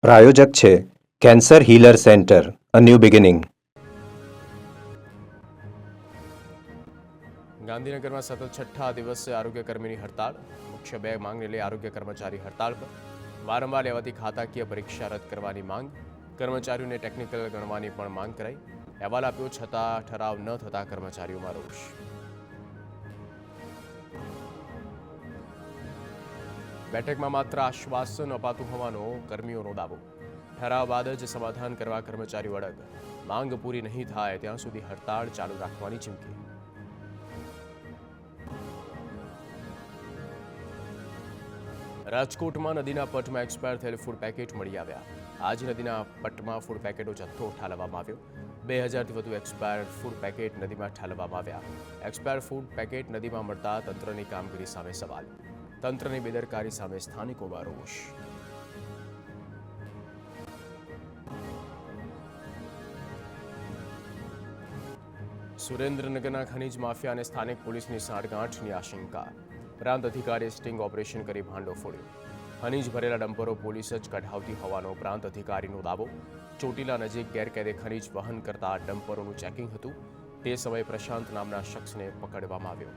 પ્રાયોજક છે cancer healer centre, a new beginning. ગાંધીનગરમાં સતત છઠ્ઠા દિવસે આરોગ્યકર્મીની હડતાળ. મુખ્ય બે માંગને લઈ આરોગ્ય કર્મચારી હડતાળ પર. વારંવાર લેવાતી ખાતાકીય પરીક્ષા રદ કરવાની માંગ. કર્મચારીઓને ટેકનિકલ ગણવાની પણ માંગ કરાઈ. અહેવાલ આપ્યો છતાં ઠરાવ ન થતા કર્મચારીઓમાં રોષ. બેઠકમાં માત્ર આશ્વાસન અપાતું હોવાનો કર્મીઓનો દાવો. ઠરાવ બાદ જ સમાધાન કરવા કર્મચારીઓ અડગ. માંગ પૂરી નહીં થાય ત્યાં સુધી હડતાળ ચાલુ રાખવાની ચીમકી. રાજકોટમાં નદીના પટમાં એક્સપાયર થયેલ ફૂડ પેકેટ મળી આવ્યા. આજ નદીના પટમાં ફૂડ પેકેટનો જથ્થો ઠાલવવામાં આવ્યો. 2000થી વધુ એક્સપાયર ફૂડ પેકેટ નદીમાં ઠાલવવામાં આવ્યા. એક્સપાયર ફૂડ પેકેટ નદીમાં મળતા તંત્રની કામગીરી સામે સવાલ. તંત્રની બેદરકારી સામે સ્થાનિકોમાં રોષ. સુરેન્દ્રનગરના ખનીજ માફિયા અને સ્થાનિક પોલીસની સાંઠગાંઠની આશંકા. પ્રાંત અધિકારીએ સ્ટિંગ ઓપરેશન કરી ભાંડો ફોડ્યો. ખનીજ ભરેલા ડમ્પરો પોલીસ જ કઢાવતી હોવાનો પ્રાંત અધિકારીનો દાવો. ચોટીલા નજીક ગેરકાયદે ખનીજ વહન કરતા ડમ્પરોનું ચેકિંગ હતું. તે સમયે પ્રશાંત નામના શખ્સને પકડવામાં આવ્યો.